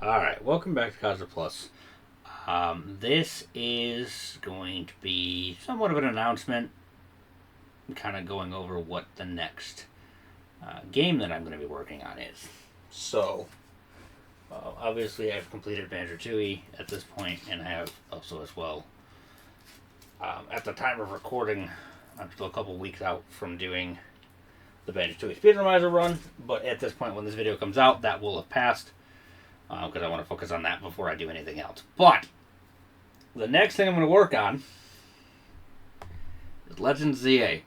Alright, welcome back to Cosmo Plus. This is going to be somewhat of an announcement, kind of going over what the next game that I'm going to be working on is. So, obviously, I've completed Banjo-Tooie at this point, and I have also as well. At the time of recording, I'm still a couple weeks out from doing the Banjo-Tooie Speedrumizer run, but at this point, when this video comes out, that will have passed. Because I want to focus on that before I do anything else. But the next thing I'm going to work on is Legends ZA.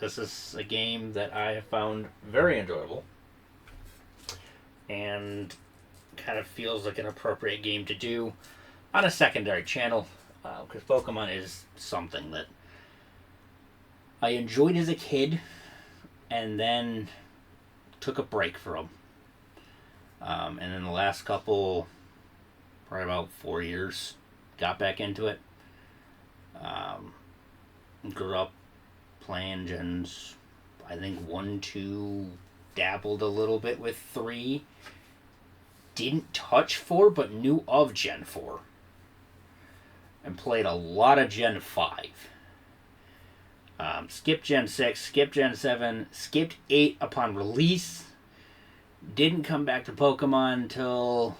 This is a game that I have found very enjoyable and kind of feels like an appropriate game to do on a secondary channel, because Pokemon is something that I enjoyed as a kid and then took a break from. And then the last couple, probably about 4 years, got back into it. Grew up playing gens, I think 1, 2, dabbled a little bit with 3. Didn't touch 4, but knew of Gen 4. And played a lot of Gen 5. Skipped Gen 6, skipped Gen 7, skipped 8 upon release. Didn't come back to Pokemon until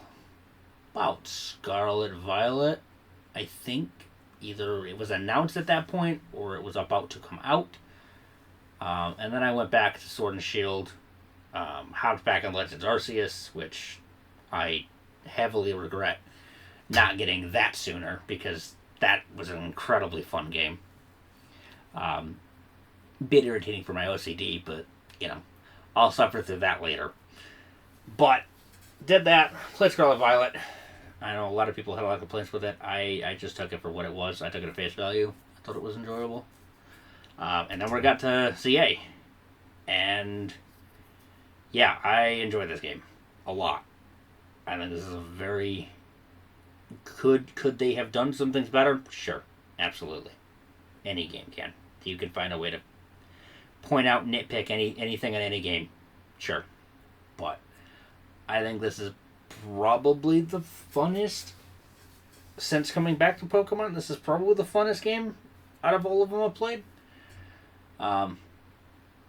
about Scarlet Violet, I think. Either it was announced at that point or it was about to come out. And then I went back to Sword and Shield, hopped back on Legends Arceus, which I heavily regret not getting that sooner because that was an incredibly fun game. Bit irritating for my OCD, but I'll suffer through that later. But did that, played Scarlet Violet. I know a lot of people had a lot of complaints with it. I just took it for what it was. I took it at face value. I thought it was enjoyable. And then we got to CA. And yeah, I enjoyed this game a lot. I think this is a very... Could they have done some things better? Sure. Absolutely. Any game can. You can find a way to point out, nitpick anything in any game. Sure. But I think this is probably the funnest since coming back to Pokemon. This is probably the funnest game out of all of them I've played.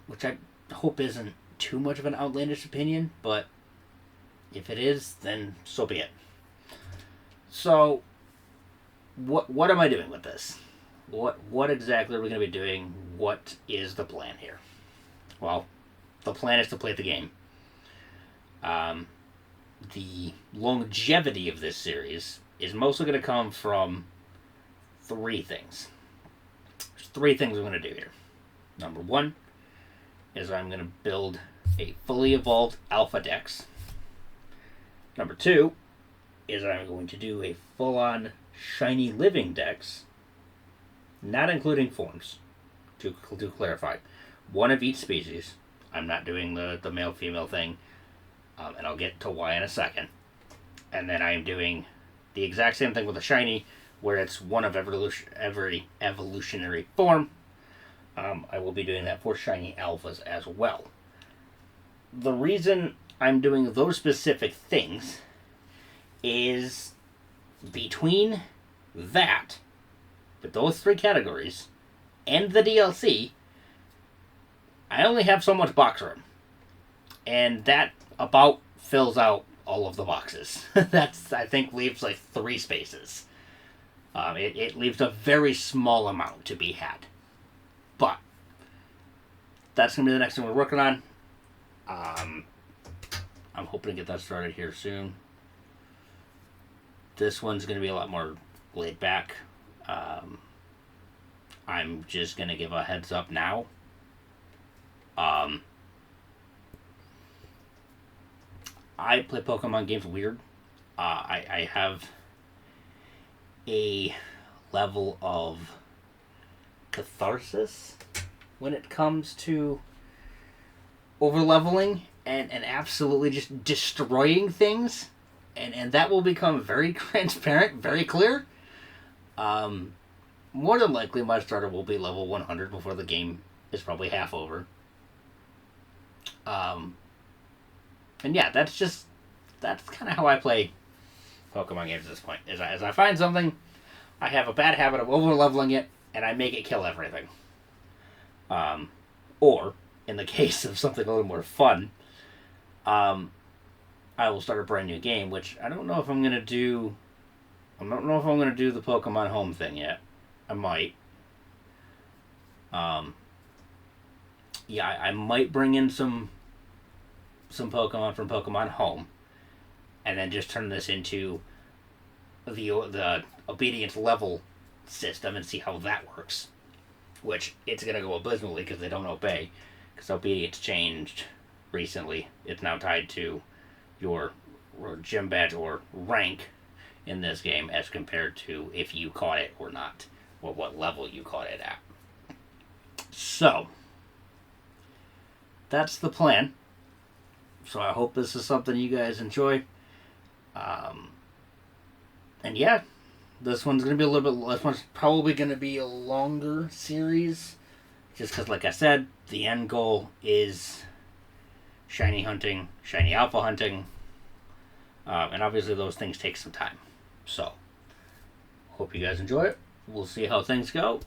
Which I hope isn't too much of an outlandish opinion, but if it is, then so be it. So, what am I doing with this? What exactly are we going to be doing? What is the plan here? Well, the plan is to play the game. The longevity of this series is mostly going to come from 3 things. There's 3 things I'm going to do here. Number 1 is I'm going to build a fully evolved Alpha Dex. Number 2 is I'm going to do a full-on shiny living Dex, not including forms, to clarify. 1 of each species. I'm not doing the male-female thing. And I'll get to why in a second. And then I'm doing the exact same thing with a shiny, where it's 1 of every evolutionary form. I will be doing that for shiny alphas as well. The reason I'm doing those specific things is between that, with those 3 categories, and the DLC, I only have so much box room. And that about fills out all of the boxes. That's, I think, leaves like 3 spaces. It leaves a very small amount to be had. But that's going to be the next thing we're working on. I'm hoping to get that started here soon. This one's going to be a lot more laid back. I'm just going to give a heads up now. I play Pokemon games weird. I have a level of catharsis when it comes to over-leveling and absolutely just destroying things. And that will become very transparent, very clear. More than likely, my starter will be level 100 before the game is probably half over. And yeah, that's kind of how I play Pokemon games at this point. As I find something, I have a bad habit of over leveling it, and I make it kill everything. Or in the case of something a little more fun, I will start a brand new game, which I don't know if I'm gonna do. I don't know if I'm gonna do the Pokemon Home thing yet. I might. Yeah, I might bring in some Pokemon from Pokemon Home, and then just turn this into the obedience level system and see how that works. Which it's gonna go abysmally because they don't obey. Because obedience changed recently. It's now tied to your gym badge or rank in this game as compared to if you caught it or not, or what level you caught it at. So, that's the plan. So I hope this is something you guys enjoy. And yeah, this one's going to be a little bit, this one's probably going to be a longer series. Just because, like I said, the end goal is shiny hunting, shiny alpha hunting. And obviously those things take some time. So, hope you guys enjoy it. We'll see how things go.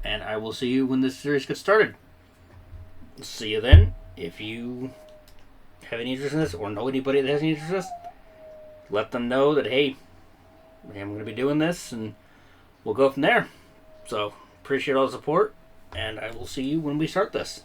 And I will see you when this series gets started. See you then. If you have any interest in this or know anybody that has any interest in this, let them know that, hey, I'm going to be doing this, and we'll go from there. So, appreciate all the support, and I will see you when we start this.